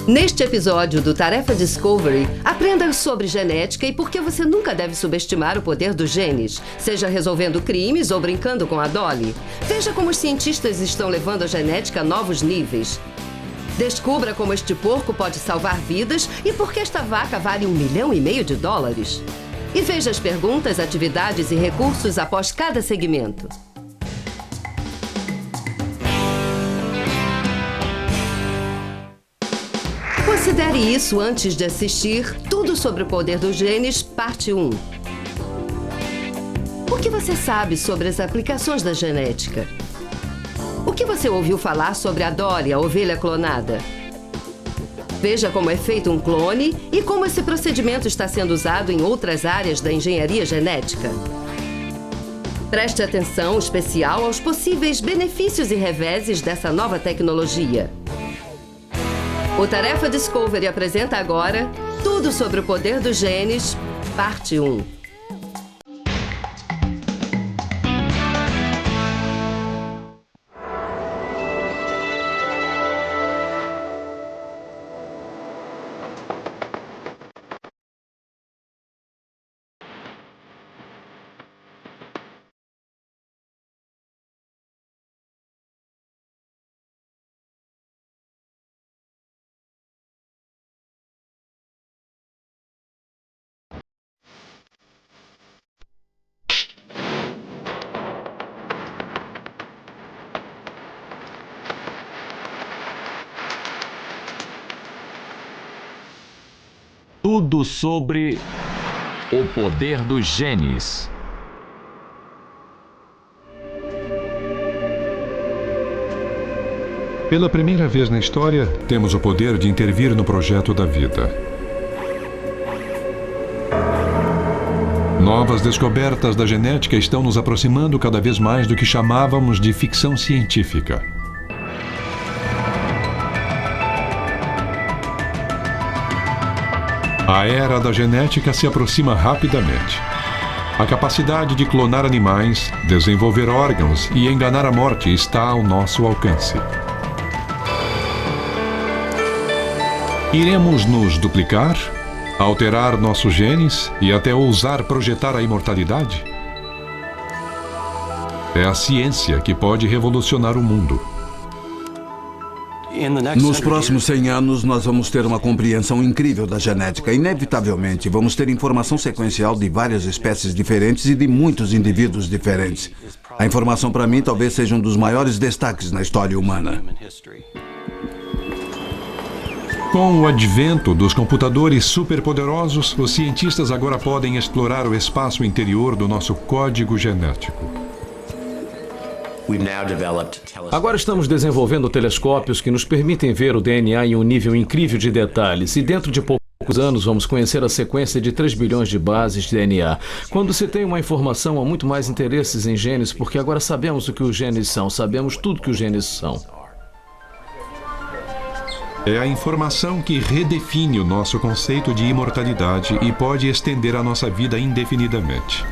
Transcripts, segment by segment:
Neste episódio do Tarefa Discovery, aprenda sobre genética e por que você nunca deve subestimar o poder dos genes, seja resolvendo crimes ou brincando com a Dolly. Veja como os cientistas estão levando a genética a novos níveis. Descubra como este porco pode salvar vidas e por que esta vaca vale $1,5 milhão. E veja as perguntas, atividades e recursos após cada segmento. Considere isso antes de assistir Tudo sobre o Poder dos Genes, parte 1. O que você sabe sobre as aplicações da genética? O que você ouviu falar sobre a Dolly, a ovelha clonada? Veja como é feito um clone e como esse procedimento está sendo usado em outras áreas da engenharia genética. Preste atenção especial aos possíveis benefícios e reveses dessa nova tecnologia. O Tarefa Discovery apresenta agora Tudo sobre o Poder dos Genes, parte 1. Tudo sobre o poder dos genes. Pela primeira vez na história, temos o poder de intervir no projeto da vida. Novas descobertas da genética estão nos aproximando cada vez mais do que chamávamos de ficção científica. A era da genética se aproxima rapidamente. A capacidade de clonar animais, desenvolver órgãos e enganar a morte está ao nosso alcance. Iremos nos duplicar, alterar nossos genes e até ousar projetar a imortalidade? É a ciência que pode revolucionar o mundo. Nos próximos 100 anos, nós vamos ter uma compreensão incrível da genética. Inevitavelmente, vamos ter informação sequencial de várias espécies diferentes e de muitos indivíduos diferentes. A informação, para mim, talvez seja um dos maiores destaques na história humana. Com o advento dos computadores superpoderosos, os cientistas agora podem explorar o espaço interior do nosso código genético. Agora estamos desenvolvendo telescópios que nos permitem ver o DNA em um nível incrível de detalhes e dentro de poucos anos vamos conhecer a sequência de 3 bilhões de bases de DNA. Quando se tem uma informação, há muito mais interesses em genes, porque agora sabemos o que os genes são, sabemos tudo que os genes são. É a informação que redefine o nosso conceito de imortalidade e pode estender a nossa vida indefinidamente.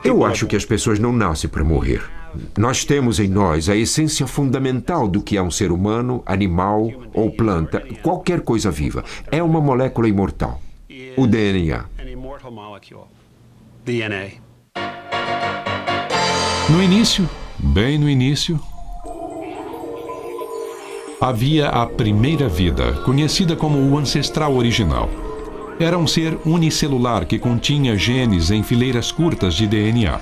Eu acho que as pessoas não nascem para morrer. Nós temos em nós a essência fundamental do que é um ser humano, animal ou planta, qualquer coisa viva. É uma molécula imortal. O DNA. No início, bem no início, havia a primeira vida, conhecida como o ancestral original. Era um ser unicelular que continha genes em fileiras curtas de DNA.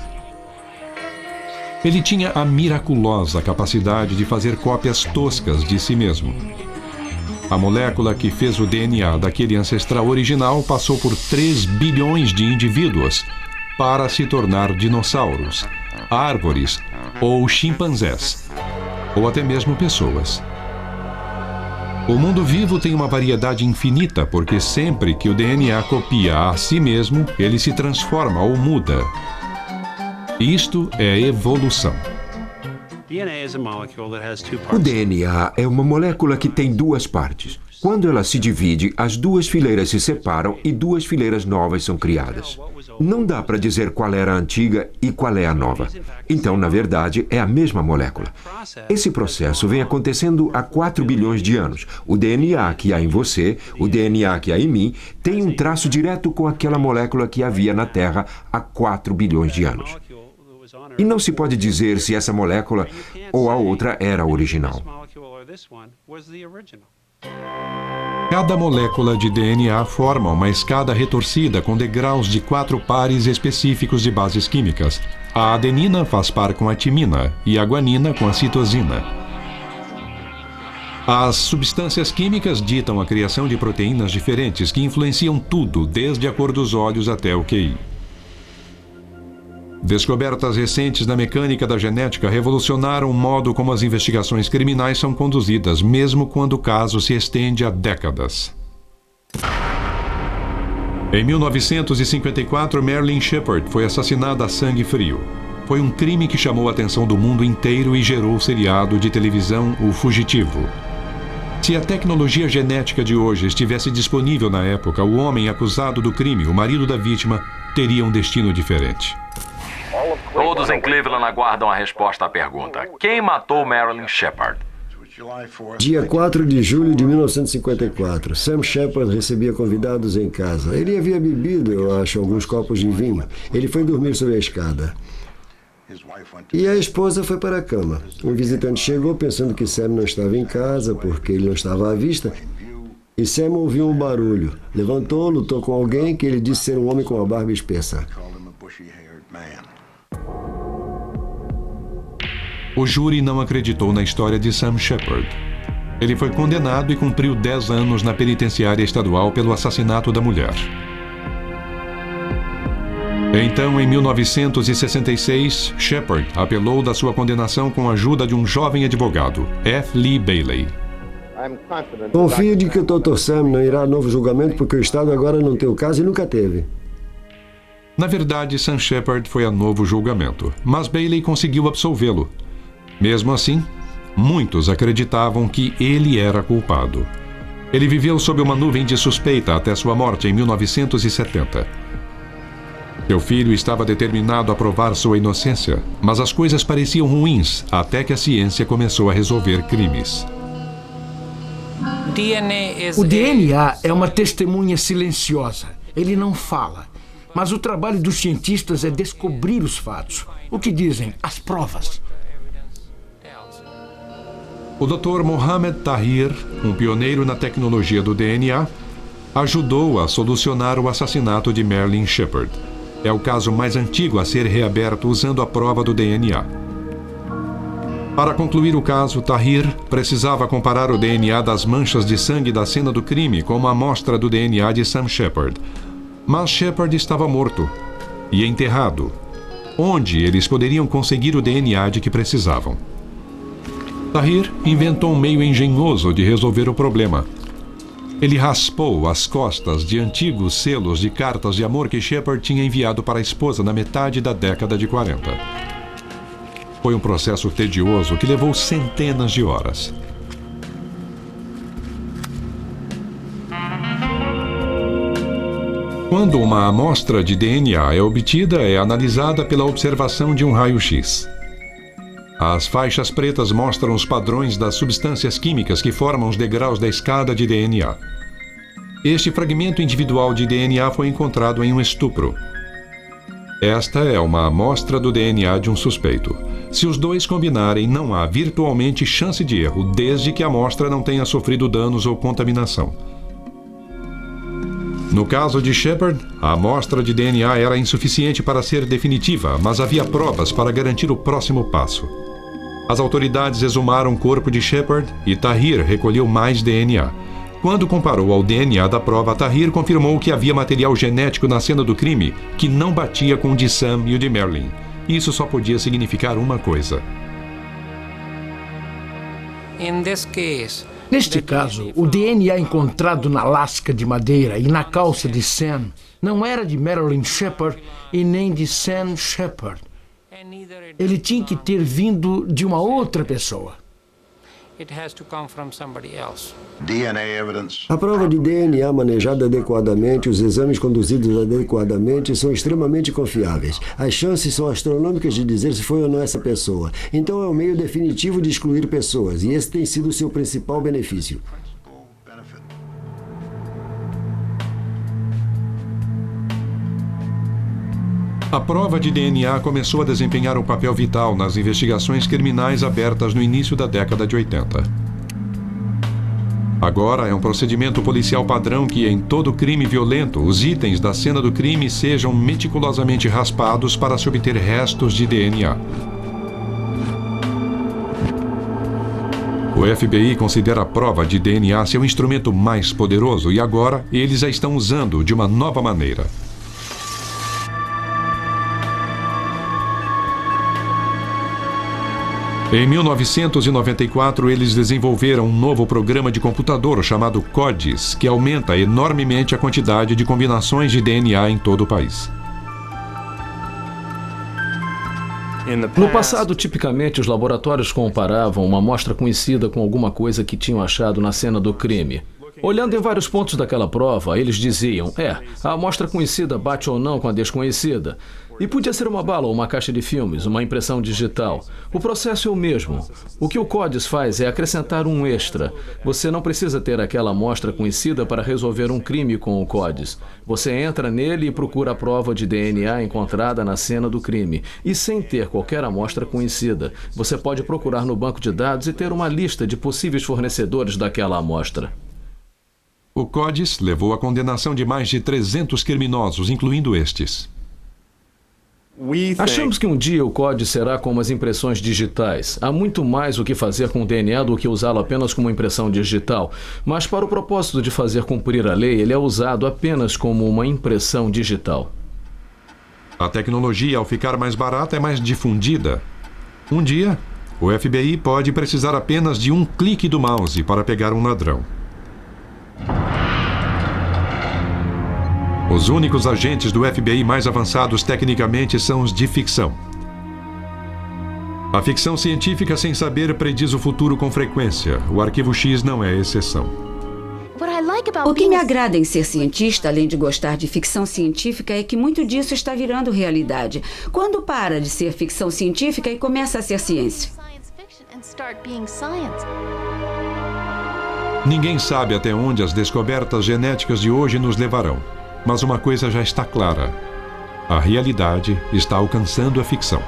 Ele tinha a miraculosa capacidade de fazer cópias toscas de si mesmo. A molécula que fez o DNA daquele ancestral original passou por 3 bilhões de indivíduos para se tornar dinossauros, árvores ou chimpanzés, ou até mesmo pessoas. O mundo vivo tem uma variedade infinita, porque sempre que o DNA copia a si mesmo, ele se transforma ou muda. Isto é evolução. O DNA é uma molécula que tem 2 partes. Quando ela se divide, as duas fileiras se separam e duas fileiras novas são criadas. Não dá para dizer qual era a antiga e qual é a nova. Então, na verdade, é a mesma molécula. Esse processo vem acontecendo há 4 bilhões de anos. O DNA que há em você, o DNA que há em mim, tem um traço direto com aquela molécula que havia na Terra há 4 bilhões de anos. E não se pode dizer se essa molécula ou a outra era a original. Cada molécula de DNA forma uma escada retorcida com degraus de 4 pares específicos de bases químicas. A adenina faz par com a timina e a guanina com a citosina. As substâncias químicas ditam a criação de proteínas diferentes que influenciam tudo, desde a cor dos olhos até o QI. Descobertas recentes na mecânica da genética revolucionaram o modo como as investigações criminais são conduzidas, mesmo quando o caso se estende há décadas. Em 1954, Marilyn Shepard foi assassinada a sangue frio. Foi um crime que chamou a atenção do mundo inteiro e gerou o seriado de televisão O Fugitivo. Se a tecnologia genética de hoje estivesse disponível na época, o homem acusado do crime, o marido da vítima, teria um destino diferente. Todos em Cleveland aguardam a resposta à pergunta: quem matou Marilyn Shepard? Dia 4 de julho de 1954, Sam Shepard recebia convidados em casa. Ele havia bebido, eu acho, alguns copos de vinho. Ele foi dormir sobre a escada. E a esposa foi para a cama. Um visitante chegou pensando que Sam não estava em casa, porque ele não estava à vista. E Sam ouviu um barulho. Levantou, lutou com alguém que ele disse ser um homem com uma barba espessa. O júri não acreditou na história de Sam Shepard. Ele foi condenado e cumpriu 10 anos na penitenciária estadual pelo assassinato da mulher. Então, em 1966, Shepard apelou da sua condenação com a ajuda de um jovem advogado, F. Lee Bailey. Confio de que o Dr. Sam não irá a novo julgamento porque o Estado agora não tem o caso e nunca teve. Na verdade, Sam Shepard foi a novo julgamento, mas Bailey conseguiu absolvê-lo. Mesmo assim, muitos acreditavam que ele era culpado. Ele viveu sob uma nuvem de suspeita até sua morte em 1970. Seu filho estava determinado a provar sua inocência, mas as coisas pareciam ruins até que a ciência começou a resolver crimes. O DNA é uma testemunha silenciosa. Ele não fala. Mas o trabalho dos cientistas é descobrir os fatos. O que dizem? As provas. O Dr. Mohamed Tahir, um pioneiro na tecnologia do DNA, ajudou a solucionar o assassinato de Marilyn Shepard. É o caso mais antigo a ser reaberto usando a prova do DNA. Para concluir o caso, Tahir precisava comparar o DNA das manchas de sangue da cena do crime com uma amostra do DNA de Sam Shepard. Mas Shepard estava morto e enterrado, onde eles poderiam conseguir o DNA de que precisavam. Tahir inventou um meio engenhoso de resolver o problema. Ele raspou as costas de antigos selos de cartas de amor que Shepard tinha enviado para a esposa na metade da década de 40. Foi um processo tedioso que levou centenas de horas. Quando uma amostra de DNA é obtida, é analisada pela observação de um raio-x. As faixas pretas mostram os padrões das substâncias químicas que formam os degraus da escada de DNA. Este fragmento individual de DNA foi encontrado em um estupro. Esta é uma amostra do DNA de um suspeito. Se os dois combinarem, não há virtualmente chance de erro, desde que a amostra não tenha sofrido danos ou contaminação. No caso de Shepard, a amostra de DNA era insuficiente para ser definitiva, mas havia provas para garantir o próximo passo. As autoridades exumaram o corpo de Shepard e Tahir recolheu mais DNA. Quando comparou ao DNA da prova, Tahir confirmou que havia material genético na cena do crime que não batia com o de Sam e o de Marilyn. Isso só podia significar uma coisa. Neste caso, o DNA encontrado na lasca de madeira e na calça de Sam não era de Marilyn Shepard e nem de Sam Shepard. Ele tinha que ter vindo de uma outra pessoa. A prova de DNA manejada adequadamente, os exames conduzidos adequadamente são extremamente confiáveis. As chances são astronômicas de dizer se foi ou não essa pessoa. Então é um meio definitivo de excluir pessoas, e esse tem sido o seu principal benefício. A prova de DNA começou a desempenhar um papel vital nas investigações criminais abertas no início da década de 80. Agora é um procedimento policial padrão que, em todo crime violento, os itens da cena do crime sejam meticulosamente raspados para se obter restos de DNA. O FBI considera a prova de DNA seu instrumento mais poderoso e agora eles a estão usando de uma nova maneira. Em 1994, eles desenvolveram um novo programa de computador chamado CODIS, que aumenta enormemente a quantidade de combinações de DNA em todo o país. No passado, tipicamente, os laboratórios comparavam uma amostra conhecida com alguma coisa que tinham achado na cena do crime. Olhando em vários pontos daquela prova, eles diziam, a amostra conhecida bate ou não com a desconhecida. E podia ser uma bala ou uma caixa de filmes, uma impressão digital. O processo é o mesmo. O que o CODIS faz é acrescentar um extra. Você não precisa ter aquela amostra conhecida para resolver um crime com o CODIS. Você entra nele e procura a prova de DNA encontrada na cena do crime. E sem ter qualquer amostra conhecida, você pode procurar no banco de dados e ter uma lista de possíveis fornecedores daquela amostra. O CODIS levou à condenação de mais de 300 criminosos, incluindo estes. Achamos que um dia o CODIS será como as impressões digitais. Há muito mais o que fazer com o DNA do que usá-lo apenas como impressão digital. Mas para o propósito de fazer cumprir a lei, ele é usado apenas como uma impressão digital. A tecnologia, ao ficar mais barata, é mais difundida. Um dia, o FBI pode precisar apenas de um clique do mouse para pegar um ladrão. Os únicos agentes do FBI mais avançados tecnicamente são os de ficção. A ficção científica sem saber prediz o futuro com frequência. O Arquivo X não é exceção. O que me agrada em ser cientista, além de gostar de ficção científica, é que muito disso está virando realidade. Quando para de ser ficção científica e começa a ser ciência? Ninguém sabe até onde as descobertas genéticas de hoje nos levarão. Mas uma coisa já está clara: a realidade está alcançando a ficção.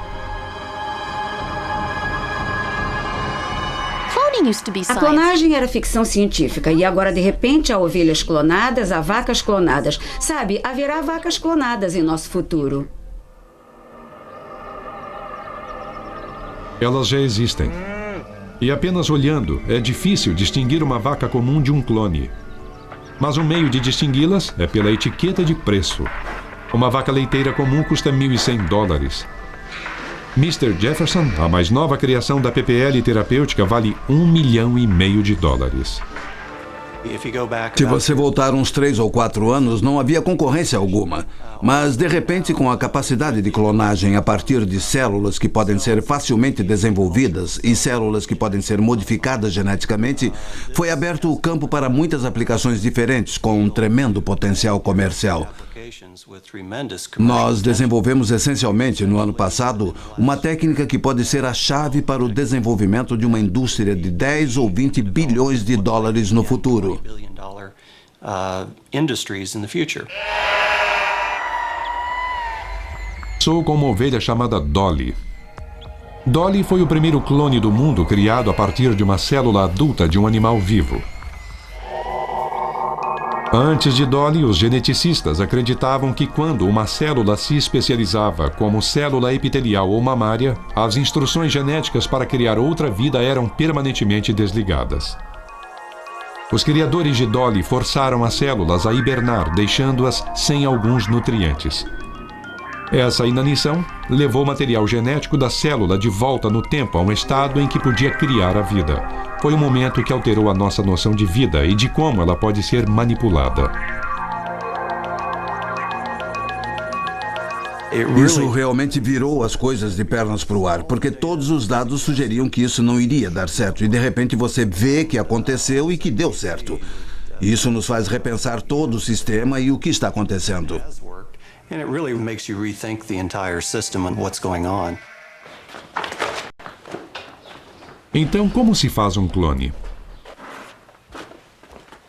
A clonagem era ficção científica e agora, de repente, há ovelhas clonadas, há vacas clonadas. Sabe, haverá vacas clonadas em nosso futuro. Elas já existem. E apenas olhando, é difícil distinguir uma vaca comum de um clone. Mas um meio de distingui-las é pela etiqueta de preço. Uma vaca leiteira comum custa $1.100. Mr. Jefferson, a mais nova criação da PPL terapêutica, vale $1,5 milhão. Se você voltar uns 3 ou 4 anos, não havia concorrência alguma. Mas, de repente, com a capacidade de clonagem a partir de células que podem ser facilmente desenvolvidas e células que podem ser modificadas geneticamente, foi aberto o campo para muitas aplicações diferentes, com um tremendo potencial comercial. Nós desenvolvemos essencialmente, no ano passado, uma técnica que pode ser a chave para o desenvolvimento de uma indústria de 10 ou 20 bilhões de dólares no futuro. Sou com uma ovelha chamada Dolly. Dolly foi o primeiro clone do mundo criado a partir de uma célula adulta de um animal vivo. Antes de Dolly, os geneticistas acreditavam que quando uma célula se especializava como célula epitelial ou mamária, as instruções genéticas para criar outra vida eram permanentemente desligadas. Os criadores de Dolly forçaram as células a hibernar, deixando-as sem alguns nutrientes. Essa inanição levou o material genético da célula de volta no tempo a um estado em que podia criar a vida. Foi um momento que alterou a nossa noção de vida e de como ela pode ser manipulada. Isso realmente virou as coisas de pernas para o ar, porque todos os dados sugeriam que isso não iria dar certo. E de repente você vê que aconteceu e que deu certo. Isso nos faz repensar todo o sistema e o que está acontecendo. Então, como se faz um clone?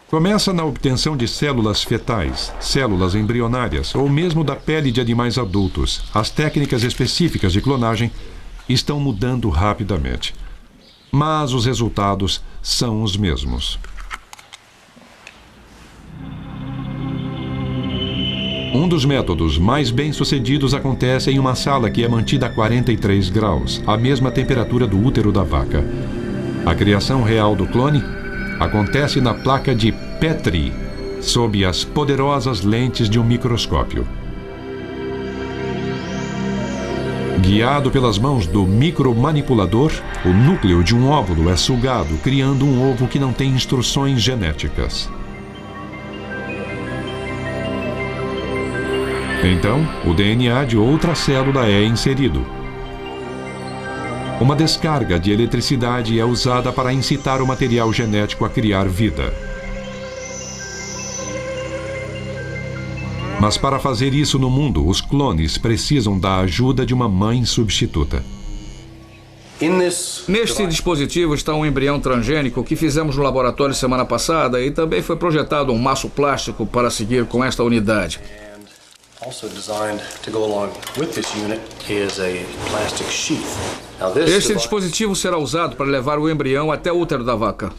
Começa na obtenção de células fetais, células embrionárias ou mesmo da pele de animais adultos. As técnicas específicas de clonagem estão mudando rapidamente. Mas os resultados são os mesmos. Um dos métodos mais bem-sucedidos acontece em uma sala que é mantida a 43 graus, a mesma temperatura do útero da vaca. A criação real do clone acontece na placa de Petri, sob as poderosas lentes de um microscópio. Guiado pelas mãos do micromanipulador, o núcleo de um óvulo é sugado, criando um ovo que não tem instruções genéticas. Então, o DNA de outra célula é inserido. Uma descarga de eletricidade é usada para incitar o material genético a criar vida. Mas para fazer isso no mundo, os clones precisam da ajuda de uma mãe substituta. Neste dispositivo está um embrião transgênico que fizemos no laboratório semana passada e também foi projetado um maço plástico para seguir com esta unidade. Este dispositivo será usado para levar o embrião até o útero da vaca.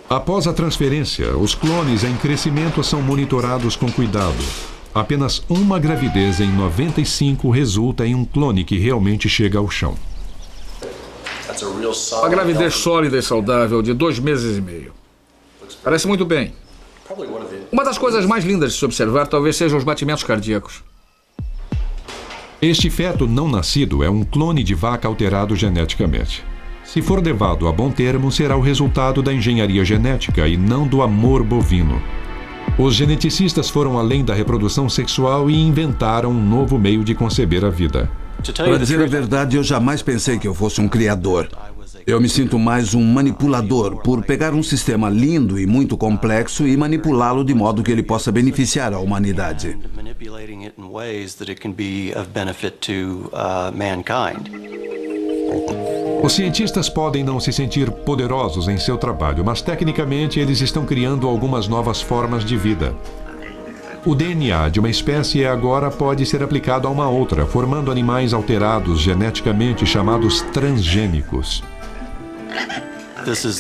Após a transferência, os clones em crescimento são monitorados com cuidado. Apenas uma gravidez em 95 resulta em um clone que realmente chega ao chão. Uma gravidez sólida e saudável de 2 meses e meio. Parece muito bem. Uma das coisas mais lindas de se observar talvez sejam os batimentos cardíacos. Este feto não nascido é um clone de vaca alterado geneticamente. Se for levado a bom termo, será o resultado da engenharia genética e não do amor bovino. Os geneticistas foram além da reprodução sexual e inventaram um novo meio de conceber a vida. Para dizer a verdade, eu jamais pensei que eu fosse um criador. Eu me sinto mais um manipulador por pegar um sistema lindo e muito complexo e manipulá-lo de modo que ele possa beneficiar a humanidade. Os cientistas podem não se sentir poderosos em seu trabalho, mas tecnicamente eles estão criando algumas novas formas de vida. O DNA de uma espécie agora pode ser aplicado a uma outra, formando animais alterados geneticamente chamados transgênicos.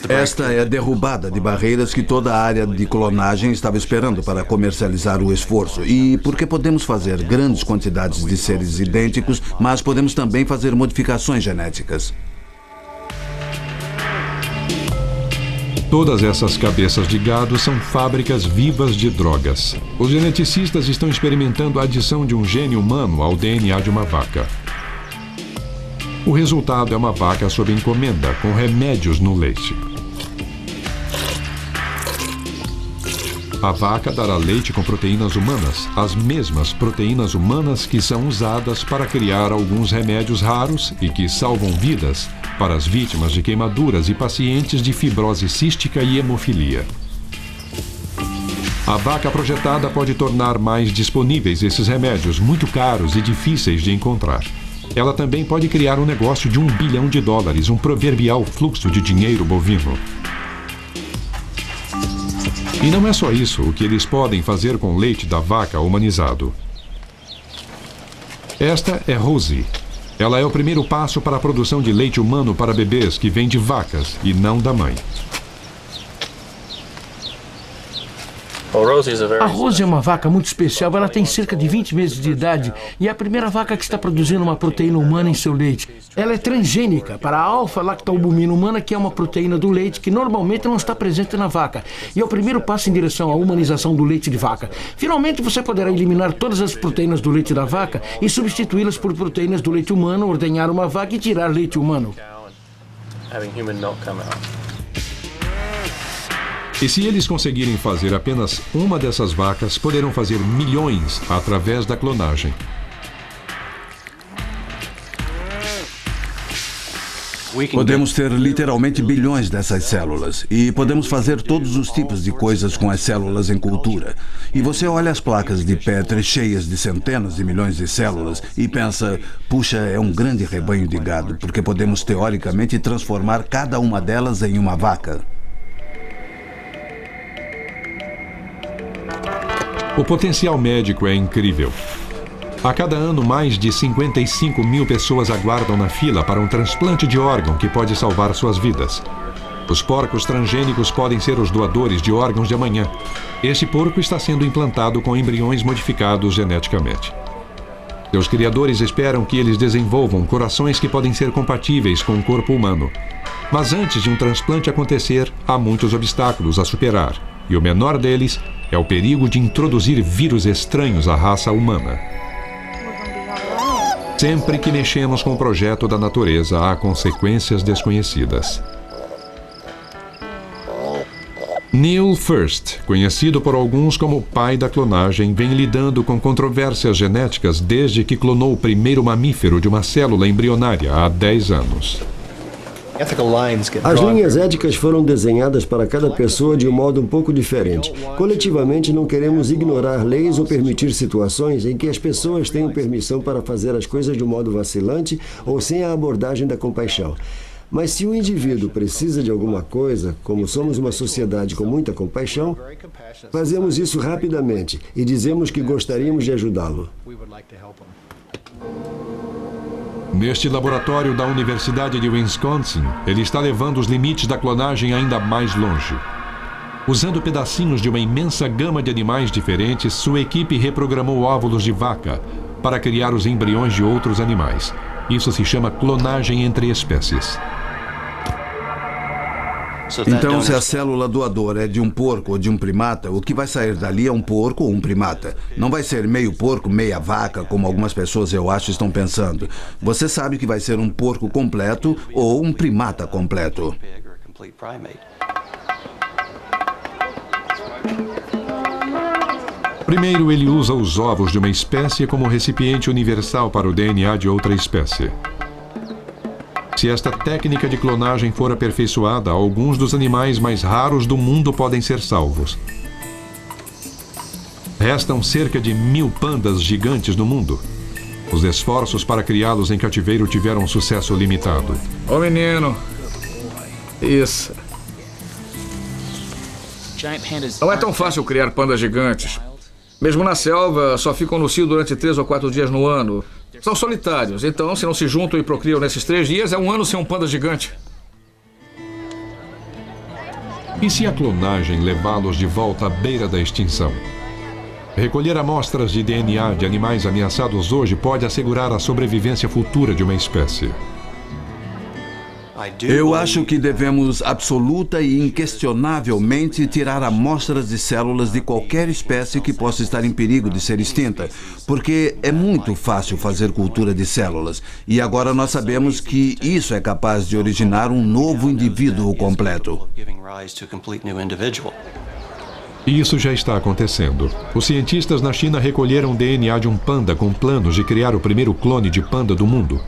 Esta é a derrubada de barreiras que toda a área de clonagem estava esperando para comercializar o esforço. E porque podemos fazer grandes quantidades de seres idênticos, mas podemos também fazer modificações genéticas. Todas essas cabeças de gado são fábricas vivas de drogas. Os geneticistas estão experimentando a adição de um gene humano ao DNA de uma vaca. O resultado é uma vaca sob encomenda, com remédios no leite. A vaca dará leite com proteínas humanas, as mesmas proteínas humanas que são usadas para criar alguns remédios raros e que salvam vidas para as vítimas de queimaduras e pacientes de fibrose cística e hemofilia. A vaca projetada pode tornar mais disponíveis esses remédios, muito caros e difíceis de encontrar. Ela também pode criar um negócio de $1 bilhão, um proverbial fluxo de dinheiro bovino. E não é só isso o que eles podem fazer com o leite da vaca humanizado. Esta é Rosie. Ela é o primeiro passo para a produção de leite humano para bebês que vem de vacas e não da mãe. A Rosie é uma vaca muito especial. Ela tem cerca de 20 meses de idade e é a primeira vaca que está produzindo uma proteína humana em seu leite. Ela é transgênica para a alfa-lactalbumina humana, que é uma proteína do leite que normalmente não está presente na vaca. E é o primeiro passo em direção à humanização do leite de vaca. Finalmente, você poderá eliminar todas as proteínas do leite da vaca e substituí-las por proteínas do leite humano, ordenhar uma vaca e tirar leite humano. E se eles conseguirem fazer apenas uma dessas vacas, poderão fazer milhões através da clonagem. Podemos ter literalmente bilhões dessas células e podemos fazer todos os tipos de coisas com as células em cultura. E você olha as placas de Petri cheias de centenas de milhões de células e pensa, puxa, é um grande rebanho de gado, porque podemos teoricamente transformar cada uma delas em uma vaca. O potencial médico é incrível. A cada ano, mais de 55 mil pessoas aguardam na fila para um transplante de órgão que pode salvar suas vidas. Os porcos transgênicos podem ser os doadores de órgãos de amanhã. Este porco está sendo implantado com embriões modificados geneticamente. Seus criadores esperam que eles desenvolvam corações que podem ser compatíveis com o corpo humano. Mas antes de um transplante acontecer, há muitos obstáculos a superar. E o menor deles é o perigo de introduzir vírus estranhos à raça humana. Sempre que mexemos com o projeto da natureza, há consequências desconhecidas. Neil First, conhecido por alguns como o pai da clonagem, vem lidando com controvérsias genéticas desde que clonou o primeiro mamífero de uma célula embrionária há 10 anos. As linhas éticas foram desenhadas para cada pessoa de um modo um pouco diferente. Coletivamente, não queremos ignorar leis ou permitir situações em que as pessoas tenham permissão para fazer as coisas de um modo vacilante ou sem a abordagem da compaixão. Mas se um indivíduo precisa de alguma coisa, como somos uma sociedade com muita compaixão, fazemos isso rapidamente e dizemos que gostaríamos de ajudá-lo. Neste laboratório da Universidade de Wisconsin, ele está levando os limites da clonagem ainda mais longe. Usando pedacinhos de uma imensa gama de animais diferentes, sua equipe reprogramou óvulos de vaca para criar os embriões de outros animais. Isso se chama clonagem entre espécies. Então, se a célula doadora é de um porco ou de um primata, o que vai sair dali é um porco ou um primata. Não vai ser meio porco, meia vaca, como algumas pessoas, eu acho, estão pensando. Você sabe que vai ser um porco completo ou um primata completo. Primeiro, ele usa os ovos de uma espécie como recipiente universal para o DNA de outra espécie. Se esta técnica de clonagem for aperfeiçoada, alguns dos animais mais raros do mundo podem ser salvos. Restam cerca de 1000 pandas gigantes no mundo. Os esforços para criá-los em cativeiro tiveram um sucesso limitado. Ô menino, isso. Não é tão fácil criar pandas gigantes. Mesmo na selva, só ficam no cio durante 3 ou 4 dias no ano. São solitários, então se não se juntam e procriam nesses 3 dias, é um ano sem um panda gigante. E se a clonagem levá-los de volta à beira da extinção? Recolher amostras de DNA de animais ameaçados hoje pode assegurar a sobrevivência futura de uma espécie. Eu acho que devemos absoluta e inquestionavelmente tirar amostras de células de qualquer espécie que possa estar em perigo de ser extinta, porque é muito fácil fazer cultura de células, e agora nós sabemos que isso é capaz de originar um novo indivíduo completo. E isso já está acontecendo. Os cientistas na China recolheram DNA de um panda com planos de criar o primeiro clone de panda do mundo.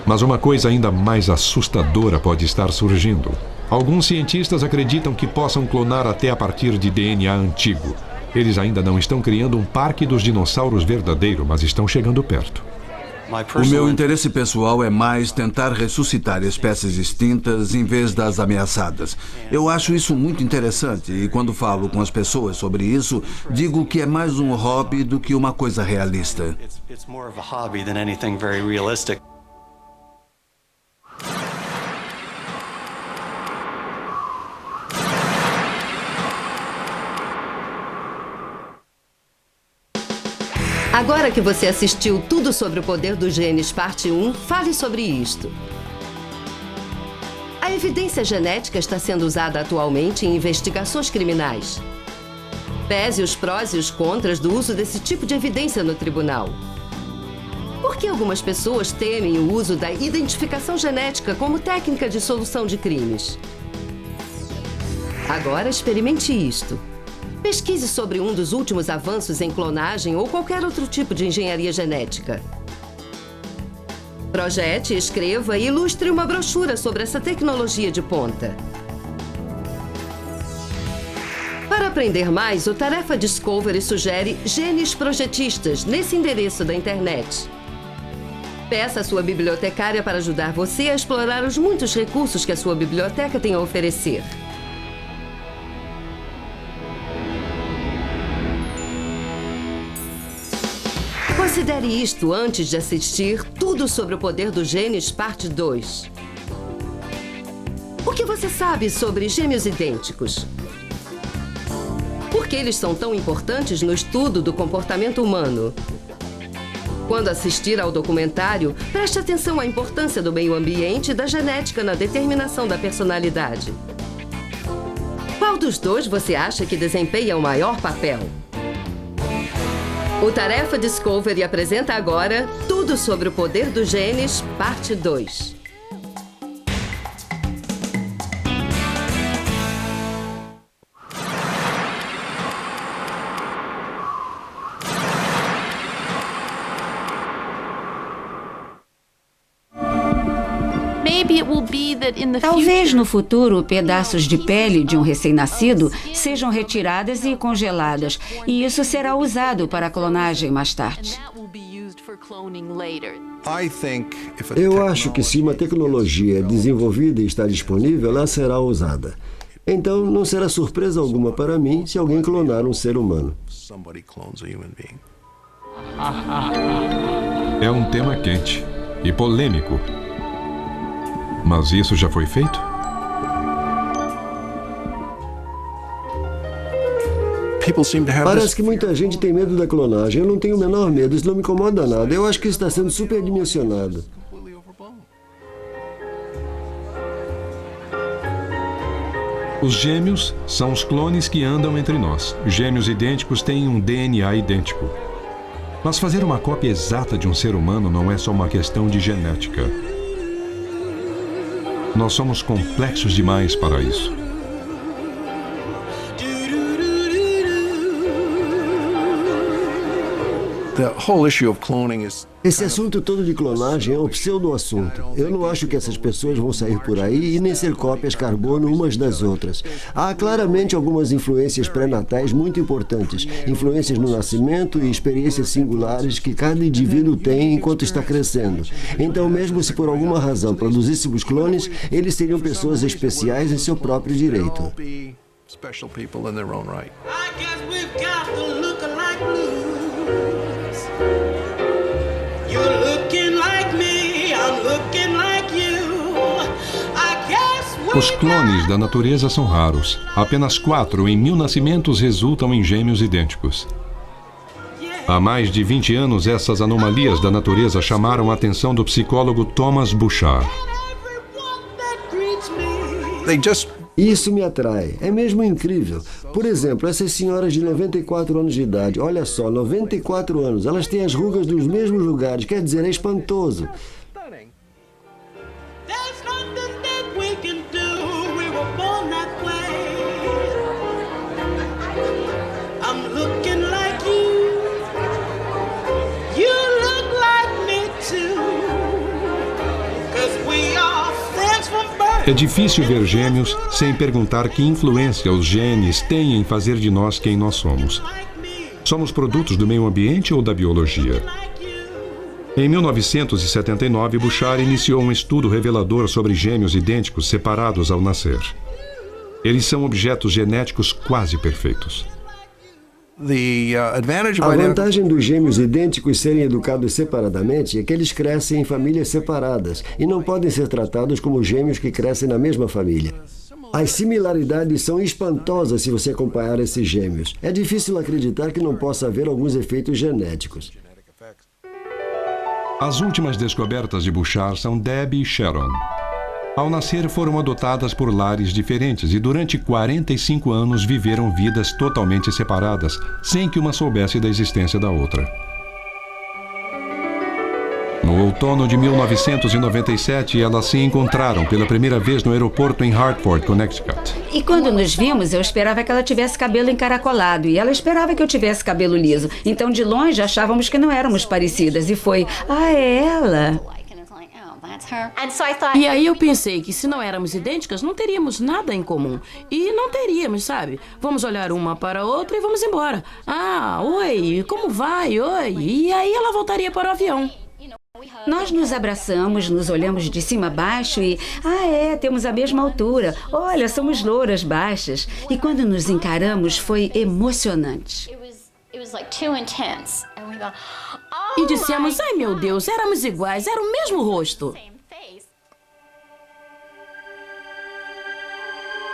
Mas uma coisa ainda mais assustadora pode estar surgindo. Alguns cientistas acreditam que possam clonar até a partir de DNA antigo. Eles ainda não estão criando um parque dos dinossauros verdadeiro, mas estão chegando perto. O meu interesse pessoal é mais tentar ressuscitar espécies extintas em vez das ameaçadas. Eu acho isso muito interessante e quando falo com as pessoas sobre isso, digo que é mais um hobby do que uma coisa realista. Agora que você assistiu tudo sobre o poder dos genes, parte 1, fale sobre isto. A evidência genética está sendo usada atualmente em investigações criminais. Pese os prós e os contras do uso desse tipo de evidência no tribunal. Por que algumas pessoas temem o uso da identificação genética como técnica de solução de crimes? Agora experimente isto. Pesquise sobre um dos últimos avanços em clonagem ou qualquer outro tipo de engenharia genética. Projete, escreva e ilustre uma brochura sobre essa tecnologia de ponta. Para aprender mais, o Tarefa Discovery sugere genes projetistas nesse endereço da internet. Peça a sua bibliotecária para ajudar você a explorar os muitos recursos que a sua biblioteca tem a oferecer. Considere isto antes de assistir Tudo sobre o Poder dos Genes, parte 2. O que você sabe sobre gêmeos idênticos? Por que eles são tão importantes no estudo do comportamento humano? Quando assistir ao documentário, preste atenção à importância do meio ambiente e da genética na determinação da personalidade. Qual dos dois você acha que desempenha o maior papel? O Tarefa Discovery apresenta agora Tudo sobre o Poder dos Genes, parte 2. Talvez no futuro pedaços de pele de um recém-nascido sejam retiradas e congeladas, e isso será usado para a clonagem mais tarde. Eu acho que se uma tecnologia é desenvolvida e está disponível, ela será usada. Então, não será surpresa alguma para mim se alguém clonar um ser humano. É um tema quente e polêmico. Mas isso já foi feito? Parece que muita gente tem medo da clonagem. Eu não tenho o menor medo, isso não me incomoda nada. Eu acho que isso está sendo superdimensionado. Os gêmeos são os clones que andam entre nós. Gêmeos idênticos têm um DNA idêntico. Mas fazer uma cópia exata de um ser humano não é só uma questão de genética. Nós somos complexos demais para isso. Esse assunto todo de clonagem é um pseudo-assunto. Eu não acho que essas pessoas vão sair por aí e nem ser cópias carbono umas das outras. Há claramente algumas influências pré-natais muito importantes. Influências no nascimento e experiências singulares que cada indivíduo tem enquanto está crescendo. Então, mesmo se por alguma razão produzíssemos clones, eles seriam pessoas especiais em seu próprio direito. Os clones da natureza são raros. Apenas 4 em 1000 nascimentos resultam em gêmeos idênticos. Há mais de 20 anos, essas anomalias da natureza chamaram a atenção do psicólogo Thomas Bouchard. Isso me atrai. É mesmo incrível. Por exemplo, essas senhoras de 94 anos de idade, olha só, 94 anos, elas têm as rugas nos mesmos lugares, quer dizer, é espantoso. É difícil ver gêmeos sem perguntar que influência os genes têm em fazer de nós quem nós somos. Somos produtos do meio ambiente ou da biologia? Em 1979, Bouchard iniciou um estudo revelador sobre gêmeos idênticos separados ao nascer. Eles são objetos genéticos quase perfeitos. A vantagem dos gêmeos idênticos serem educados separadamente é que eles crescem em famílias separadas e não podem ser tratados como gêmeos que crescem na mesma família. As similaridades são espantosas se você comparar esses gêmeos. É difícil acreditar que não possa haver alguns efeitos genéticos. As últimas descobertas de Bouchard são Debbie e Sharon. Ao nascer, foram adotadas por lares diferentes e durante 45 anos viveram vidas totalmente separadas, sem que uma soubesse da existência da outra. No outono de 1997, elas se encontraram pela primeira vez no aeroporto em Hartford, Connecticut. E quando nos vimos, eu esperava que ela tivesse cabelo encaracolado e ela esperava que eu tivesse cabelo liso. Então, de longe, achávamos que não éramos parecidas. E foi, é ela. E aí eu pensei que se não éramos idênticas, não teríamos nada em comum. E não teríamos, sabe? Vamos olhar uma para a outra e vamos embora. Oi, como vai? Oi. E aí ela voltaria para o avião. Nós nos abraçamos, nos olhamos de cima a baixo e... temos a mesma altura. Olha, somos louras baixas. E quando nos encaramos, foi emocionante. E dissemos, ai meu Deus, éramos iguais, era o mesmo rosto.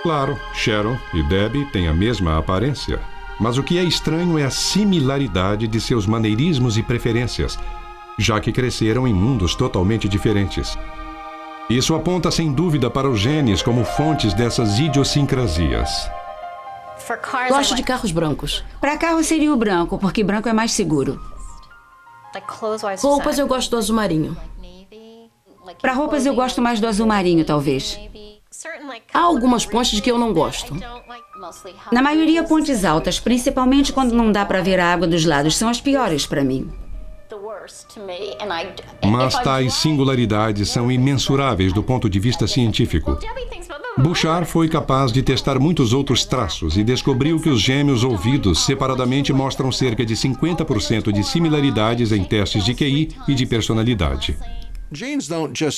Claro, Sharon e Debbie têm a mesma aparência. Mas o que é estranho é a similaridade de seus maneirismos e preferências, já que cresceram em mundos totalmente diferentes. Isso aponta sem dúvida para os genes como fontes dessas idiosincrasias. Gosto de carros brancos. Para carro seria o branco, porque branco é mais seguro. Roupas eu gosto do azul marinho. Para roupas eu gosto mais do azul marinho, talvez. Há algumas pontes que eu não gosto. Na maioria, pontes altas, principalmente quando não dá para ver a água dos lados, são as piores para mim. Mas tais singularidades são imensuráveis do ponto de vista científico. Bouchard foi capaz de testar muitos outros traços e descobriu que os gêmeos ouvidos separadamente mostram cerca de 50% de similaridades em testes de QI e de personalidade.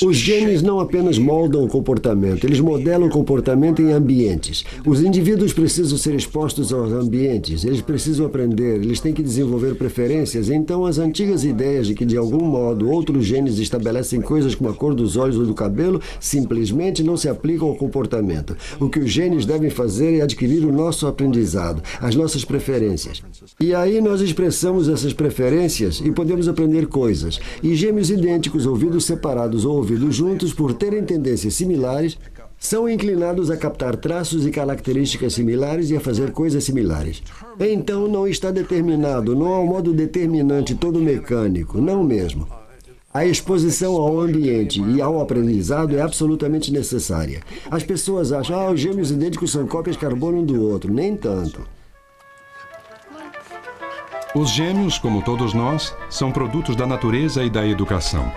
Os genes não apenas moldam o comportamento, eles modelam o comportamento em ambientes. Os indivíduos precisam ser expostos aos ambientes, eles precisam aprender, eles têm que desenvolver preferências. Então, as antigas ideias de que, de algum modo, outros genes estabelecem coisas como a cor dos olhos ou do cabelo, simplesmente não se aplicam ao comportamento. O que os genes devem fazer é adquirir o nosso aprendizado, as nossas preferências. E aí nós expressamos essas preferências e podemos aprender coisas. E gêmeos idênticos, ouvidos separados ou ouvidos juntos, por terem tendências similares, são inclinados a captar traços e características similares e a fazer coisas similares. Então não está determinado, não há um modo determinante todo mecânico, não mesmo. A exposição ao ambiente e ao aprendizado é absolutamente necessária. As pessoas acham, os gêmeos idênticos são cópias carbono um do outro. Nem tanto. Os gêmeos, como todos nós, são produtos da natureza e da educação.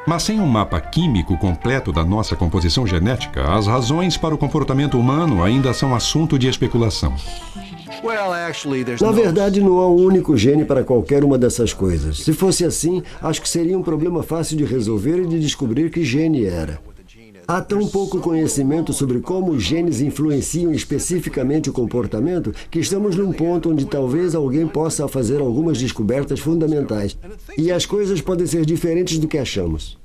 Mas sem um mapa químico completo da nossa composição genética, as razões para o comportamento humano ainda são assunto de especulação. Na verdade, não há um único gene para qualquer uma dessas coisas. Se fosse assim, acho que seria um problema fácil de resolver e de descobrir que gene era. Há tão pouco conhecimento sobre como os genes influenciam especificamente o comportamento que estamos num ponto onde talvez alguém possa fazer algumas descobertas fundamentais. E as coisas podem ser diferentes do que achamos.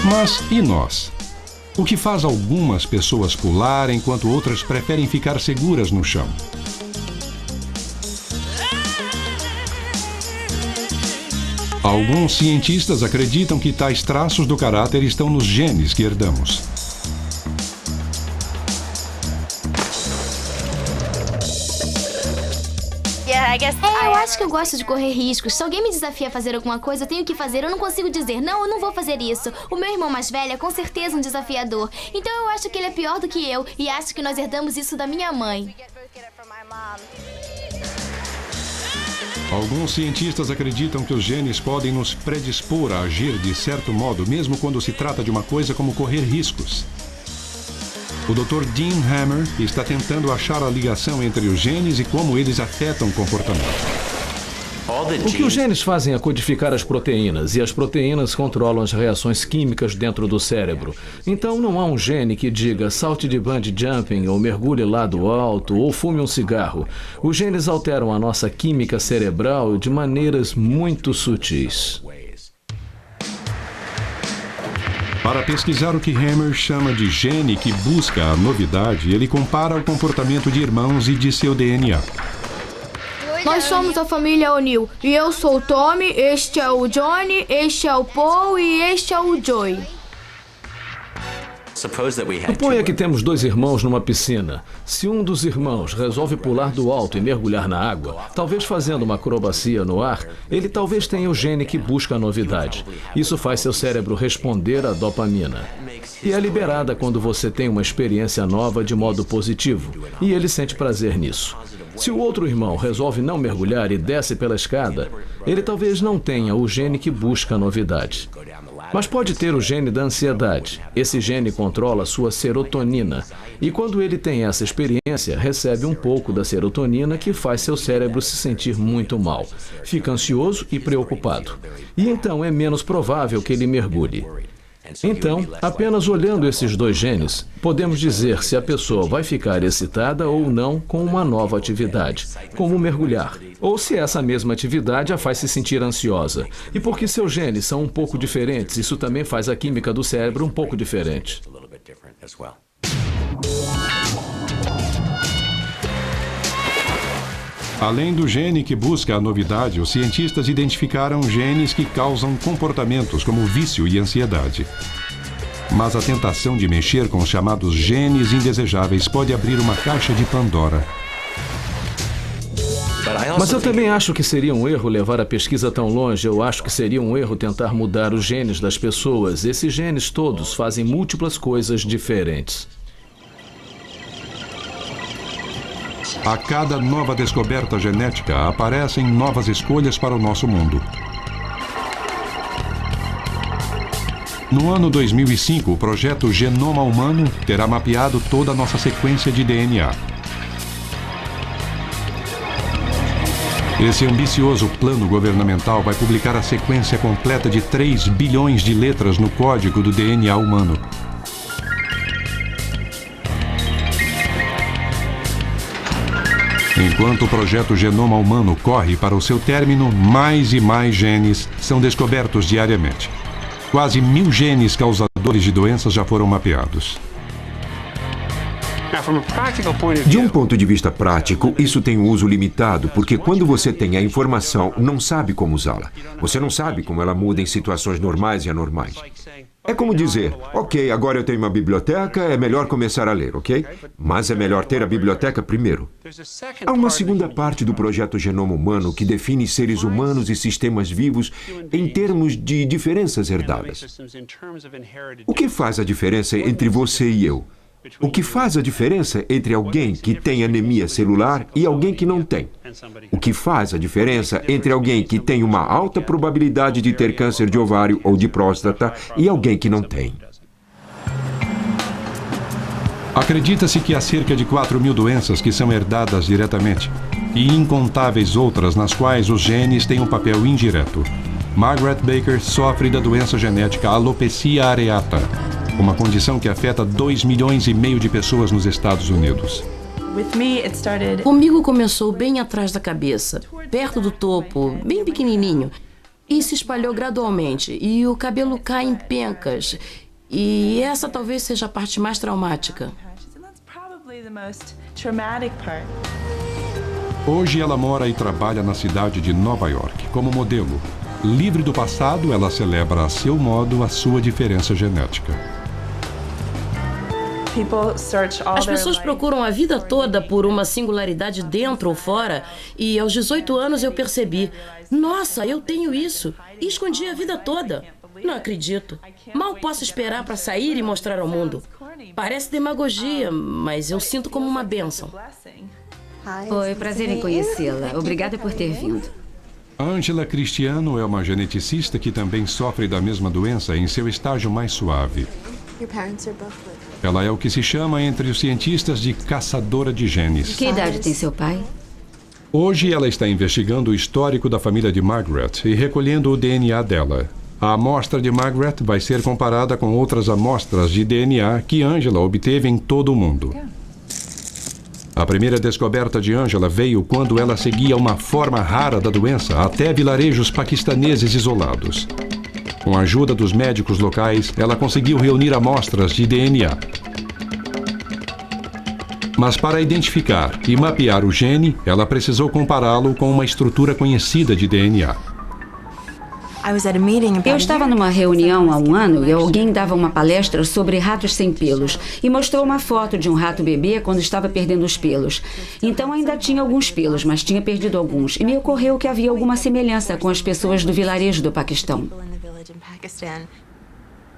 Mas e nós? O que faz algumas pessoas pular enquanto outras preferem ficar seguras no chão? Alguns cientistas acreditam que tais traços do caráter estão nos genes que herdamos. Eu acho que eu gosto de correr riscos. Se alguém me desafia a fazer alguma coisa, eu tenho que fazer. Eu não consigo dizer, não, eu não vou fazer isso. O meu irmão mais velho é com certeza um desafiador. Então eu acho que ele é pior do que eu. E acho que nós herdamos isso da minha mãe. Alguns cientistas acreditam que os genes podem nos predispor a agir de certo modo, mesmo quando se trata de uma coisa como correr riscos. O Dr. Dean Hammer está tentando achar a ligação entre os genes e como eles afetam o comportamento. O que os genes fazem é codificar as proteínas, e as proteínas controlam as reações químicas dentro do cérebro. Então não há um gene que diga salte de bungee jumping, ou mergulhe lá do alto, ou fume um cigarro. Os genes alteram a nossa química cerebral de maneiras muito sutis. Para pesquisar o que Hammer chama de gene que busca a novidade, ele compara o comportamento de irmãos e de seu DNA. Nós somos a família O'Neill. E eu sou o Tommy, este é o Johnny, este é o Paul e este é o Joey. Suponha que temos 2 irmãos numa piscina. Se um dos irmãos resolve pular do alto e mergulhar na água, talvez fazendo uma acrobacia no ar, ele talvez tenha o gene que busca a novidade. Isso faz seu cérebro responder à dopamina. E é liberada quando você tem uma experiência nova de modo positivo, e ele sente prazer nisso. Se o outro irmão resolve não mergulhar e desce pela escada, ele talvez não tenha o gene que busca a novidade. Mas pode ter o gene da ansiedade. Esse gene controla sua serotonina. E quando ele tem essa experiência, recebe um pouco da serotonina que faz seu cérebro se sentir muito mal. Fica ansioso e preocupado. E então é menos provável que ele mergulhe. Então, apenas olhando esses 2 genes, podemos dizer se a pessoa vai ficar excitada ou não com uma nova atividade, como mergulhar, ou se essa mesma atividade a faz se sentir ansiosa. E porque seus genes são um pouco diferentes, isso também faz a química do cérebro um pouco diferente. Além do gene que busca a novidade, os cientistas identificaram genes que causam comportamentos como vício e ansiedade. Mas a tentação de mexer com os chamados genes indesejáveis pode abrir uma caixa de Pandora. Mas eu também acho que seria um erro levar a pesquisa tão longe. Eu acho que seria um erro tentar mudar os genes das pessoas. Esses genes todos fazem múltiplas coisas diferentes. A cada nova descoberta genética, aparecem novas escolhas para o nosso mundo. No ano 2005, o projeto Genoma Humano terá mapeado toda a nossa sequência de DNA. Esse ambicioso plano governamental vai publicar a sequência completa de 3 bilhões de letras no código do DNA humano. Enquanto o projeto Genoma Humano corre para o seu término, mais e mais genes são descobertos diariamente. Quase 1000 genes causadores de doenças já foram mapeados. De um ponto de vista prático, isso tem um uso limitado, porque quando você tem a informação, não sabe como usá-la. Você não sabe como ela muda em situações normais e anormais. É como dizer, ok, agora eu tenho uma biblioteca, é melhor começar a ler, ok? Mas é melhor ter a biblioteca primeiro. Há uma segunda parte do projeto Genoma Humano que define seres humanos e sistemas vivos em termos de diferenças herdadas. O que faz a diferença entre você e eu? O que faz a diferença entre alguém que tem anemia celular e alguém que não tem? O que faz a diferença entre alguém que tem uma alta probabilidade de ter câncer de ovário ou de próstata e alguém que não tem? Acredita-se que há cerca de 4.000 doenças que são herdadas diretamente e incontáveis outras nas quais os genes têm um papel indireto. Margaret Baker sofre da doença genética alopecia areata, uma condição que afeta 2,5 milhões de pessoas nos Estados Unidos. Comigo começou bem atrás da cabeça, perto do topo, bem pequenininho, e se espalhou gradualmente, e o cabelo cai em pencas. E essa talvez seja a parte mais traumática. Hoje ela mora e trabalha na cidade de Nova York como modelo. Livre do passado, ela celebra a seu modo a sua diferença genética. As pessoas procuram a vida toda por uma singularidade dentro ou fora, e aos 18 anos eu percebi, nossa, eu tenho isso, e escondi a vida toda. Não acredito. Mal posso esperar para sair e mostrar ao mundo. Parece demagogia, mas eu sinto como uma bênção. Foi prazer em conhecê-la. Obrigada por ter vindo. Angela Cristiano é uma geneticista que também sofre da mesma doença em seu estágio mais suave. Ela é o que se chama entre os cientistas de caçadora de genes. Que idade tem seu pai? Hoje ela está investigando o histórico da família de Margaret e recolhendo o DNA dela. A amostra de Margaret vai ser comparada com outras amostras de DNA que Angela obteve em todo o mundo. A primeira descoberta de Angela veio quando ela seguia uma forma rara da doença até vilarejos paquistaneses isolados. Com a ajuda dos médicos locais, ela conseguiu reunir amostras de DNA. Mas para identificar e mapear o gene, ela precisou compará-lo com uma estrutura conhecida de DNA. Eu estava numa reunião há um ano e alguém dava uma palestra sobre ratos sem pelos e mostrou uma foto de um rato bebê quando estava perdendo os pelos. Então ainda tinha alguns pelos, mas tinha perdido alguns. E me ocorreu que havia alguma semelhança com as pessoas do vilarejo do Paquistão.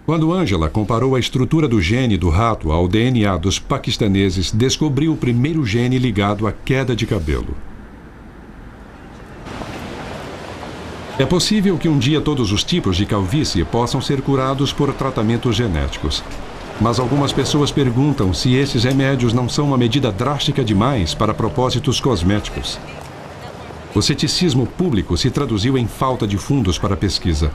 Quando Angela comparou a estrutura do gene do rato ao DNA dos paquistaneses, descobriu o primeiro gene ligado à queda de cabelo. É possível que um dia todos os tipos de calvície possam ser curados por tratamentos genéticos. Mas algumas pessoas perguntam se esses remédios não são uma medida drástica demais para propósitos cosméticos. O ceticismo público se traduziu em falta de fundos para a pesquisa.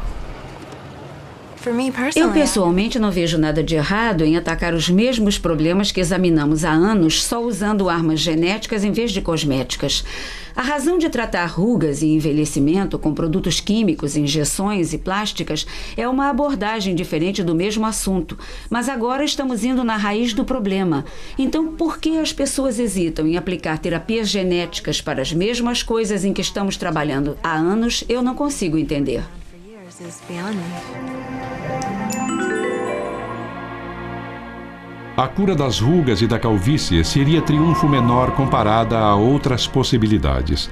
Eu pessoalmente não vejo nada de errado em atacar os mesmos problemas que examinamos há anos só usando armas genéticas em vez de cosméticas. A razão de tratar rugas e envelhecimento com produtos químicos, injeções e plásticas é uma abordagem diferente do mesmo assunto. Mas agora estamos indo na raiz do problema. Então, por que as pessoas hesitam em aplicar terapias genéticas para as mesmas coisas em que estamos trabalhando há anos, eu não consigo entender. A cura das rugas e da calvície seria triunfo menor comparada a outras possibilidades.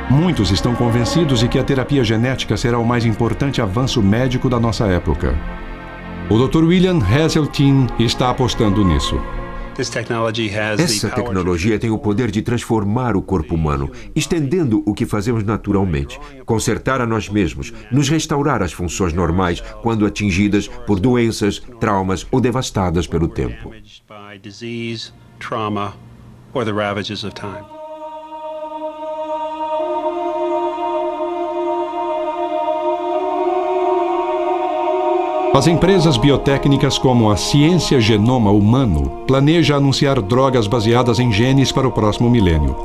Muitos estão convencidos de que a terapia genética será o mais importante avanço médico da nossa época. O Dr. William Haseltine está apostando nisso. Essa tecnologia tem o poder de transformar o corpo humano, estendendo o que fazemos naturalmente, consertar a nós mesmos, nos restaurar as funções normais quando atingidas por doenças, traumas ou devastadas pelo tempo. As empresas biotécnicas como a Ciência Genoma Humano planeja anunciar drogas baseadas em genes para o próximo milênio.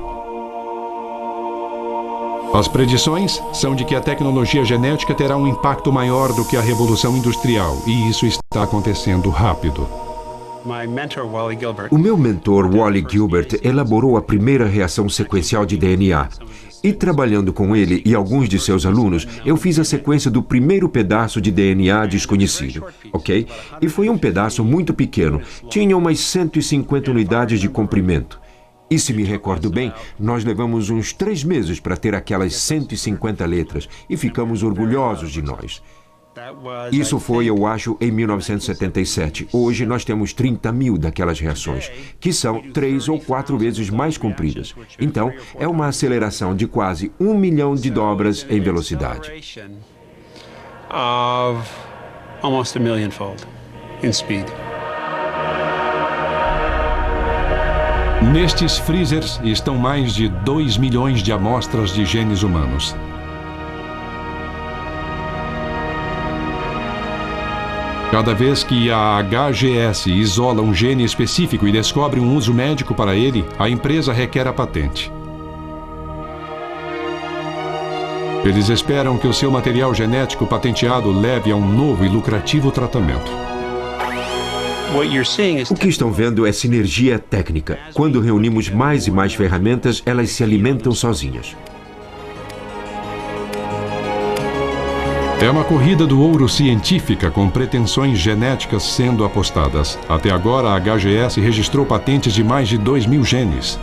As predições são de que a tecnologia genética terá um impacto maior do que a revolução industrial, e isso está acontecendo rápido. O meu mentor, Wally Gilbert, elaborou a primeira reação sequencial de DNA. E trabalhando com ele e alguns de seus alunos, eu fiz a sequência do primeiro pedaço de DNA desconhecido, ok? E foi um pedaço muito pequeno, tinha umas 150 unidades de comprimento. E se me recordo bem, nós levamos uns 3 meses para ter aquelas 150 letras e ficamos orgulhosos de nós. Isso foi, eu acho, em 1977. Hoje nós temos 30 mil daquelas reações, que são 3 ou 4 vezes mais compridas. Então, é uma aceleração de quase 1 milhão de dobras em velocidade. Nestes freezers estão mais de 2 milhões de amostras de genes humanos. Cada vez que a HGS isola um gene específico e descobre um uso médico para ele, a empresa requer a patente. Eles esperam que o seu material genético patenteado leve a um novo e lucrativo tratamento. O que estão vendo é sinergia técnica. Quando reunimos mais e mais ferramentas, elas se alimentam sozinhas. É uma corrida do ouro científica com pretensões genéticas sendo apostadas. Até agora, a HGS registrou patentes de mais de 2.000 genes.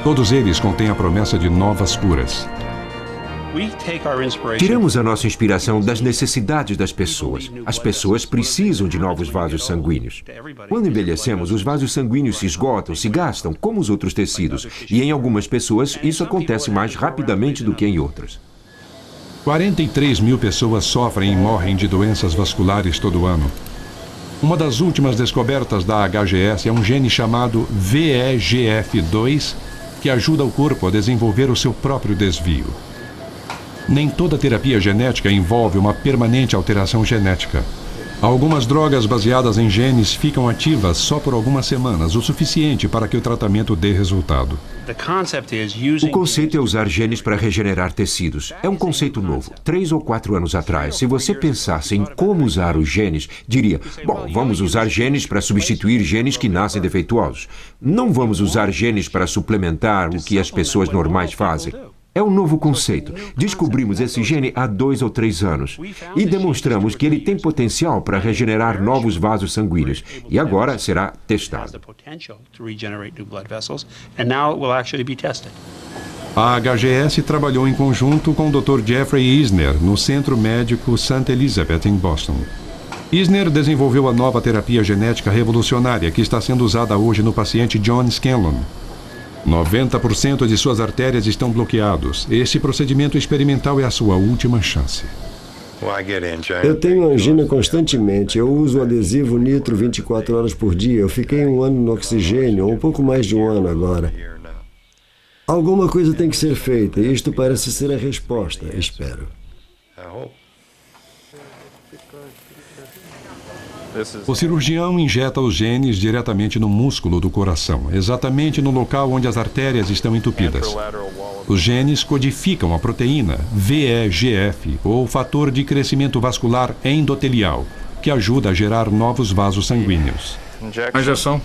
Todos eles contêm a promessa de novas curas. Tiramos a nossa inspiração das necessidades das pessoas. As pessoas precisam de novos vasos sanguíneos. Quando envelhecemos, os vasos sanguíneos se esgotam, se gastam, como os outros tecidos. E em algumas pessoas, isso acontece mais rapidamente do que em outras. 43 mil pessoas sofrem e morrem de doenças vasculares todo ano. Uma das últimas descobertas da HGS é um gene chamado VEGF2, que ajuda o corpo a desenvolver o seu próprio desvio. Nem toda terapia genética envolve uma permanente alteração genética. Algumas drogas baseadas em genes ficam ativas só por algumas semanas, o suficiente para que o tratamento dê resultado. O conceito é usar genes para regenerar tecidos. É um conceito novo. 3 ou 4 anos atrás, se você pensasse em como usar os genes, diria, bom, vamos usar genes para substituir genes que nascem defeituosos. Não vamos usar genes para suplementar o que as pessoas normais fazem. É um novo conceito. Descobrimos esse gene há 2 ou 3 anos e demonstramos que ele tem potencial para regenerar novos vasos sanguíneos. E agora será testado. A HGS trabalhou em conjunto com o Dr. Jeffrey Isner no Centro Médico St. Elizabeth, em Boston. Isner desenvolveu a nova terapia genética revolucionária que está sendo usada hoje no paciente John Scanlon. 90% de suas artérias estão bloqueados. Este procedimento experimental é a sua última chance. Eu tenho angina constantemente. Eu uso o adesivo nitro 24 horas por dia. Eu fiquei 1 ano no oxigênio, ou um pouco mais de 1 ano agora. Alguma coisa tem que ser feita, e isto parece ser a resposta, espero. O cirurgião injeta os genes diretamente no músculo do coração, exatamente no local onde as artérias estão entupidas. Os genes codificam a proteína VEGF, ou fator de crescimento vascular endotelial, que ajuda a gerar novos vasos sanguíneos. A injeção.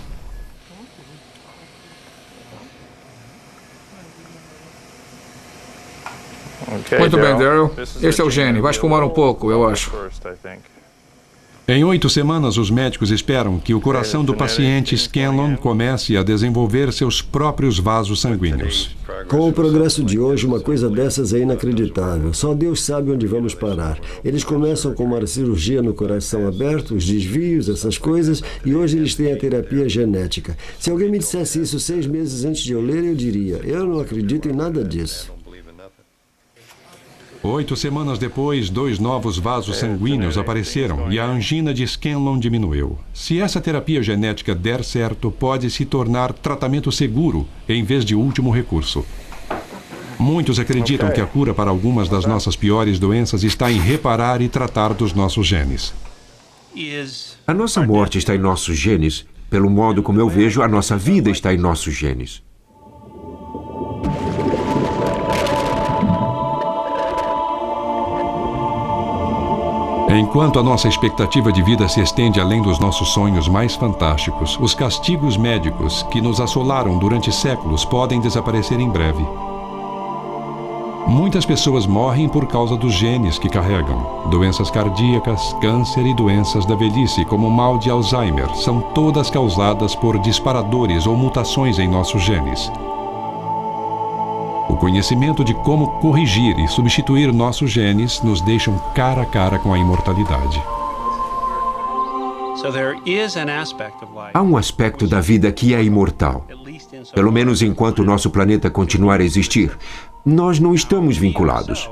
Muito bem, Daryl. Este é o gene. Vai espumar um pouco, eu acho. Em 8 semanas, os médicos esperam que o coração do paciente Scanlon comece a desenvolver seus próprios vasos sanguíneos. Com o progresso de hoje, uma coisa dessas é inacreditável. Só Deus sabe onde vamos parar. Eles começam com uma cirurgia no coração aberto, os desvios, essas coisas, e hoje eles têm a terapia genética. Se alguém me dissesse isso 6 meses antes de eu ler, eu diria, eu não acredito em nada disso. 8 semanas depois, 2 novos vasos sanguíneos apareceram e a angina de Scanlon diminuiu. Se essa terapia genética der certo, pode se tornar tratamento seguro em vez de último recurso. Muitos acreditam que a cura para algumas das nossas piores doenças está em reparar e tratar dos nossos genes. A nossa morte está em nossos genes. Pelo modo como eu vejo, a nossa vida está em nossos genes. Enquanto a nossa expectativa de vida se estende além dos nossos sonhos mais fantásticos, os castigos médicos que nos assolaram durante séculos podem desaparecer em breve. Muitas pessoas morrem por causa dos genes que carregam. Doenças cardíacas, câncer e doenças da velhice, como o mal de Alzheimer, são todas causadas por disparadores ou mutações em nossos genes. O conhecimento de como corrigir e substituir nossos genes nos deixam cara a cara com a imortalidade. Há um aspecto da vida que é imortal. Pelo menos enquanto o nosso planeta continuar a existir, nós não estamos vinculados.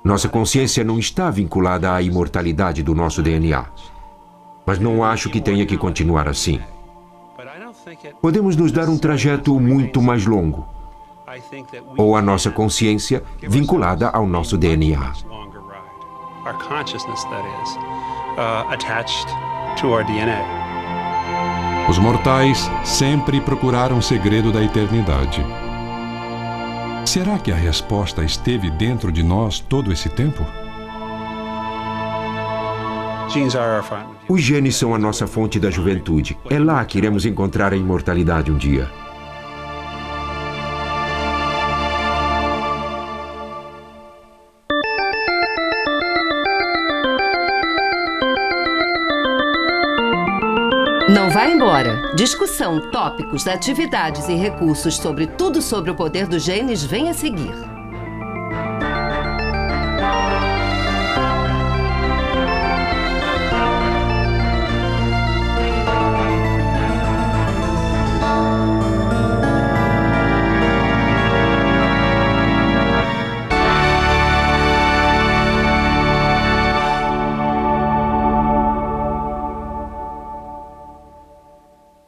Nossa consciência não está vinculada à imortalidade do nosso DNA. Mas não acho que tenha que continuar assim. Podemos nos dar um trajeto muito mais longo. Ou a nossa consciência vinculada ao nosso DNA. Os mortais sempre procuraram o segredo da eternidade. Será que a resposta esteve dentro de nós todo esse tempo? Os genes são a nossa fonte da juventude. É lá que iremos encontrar a imortalidade um dia. Não vá embora. Discussão, tópicos, atividades e recursos sobre tudo sobre o poder dos genes vem a seguir.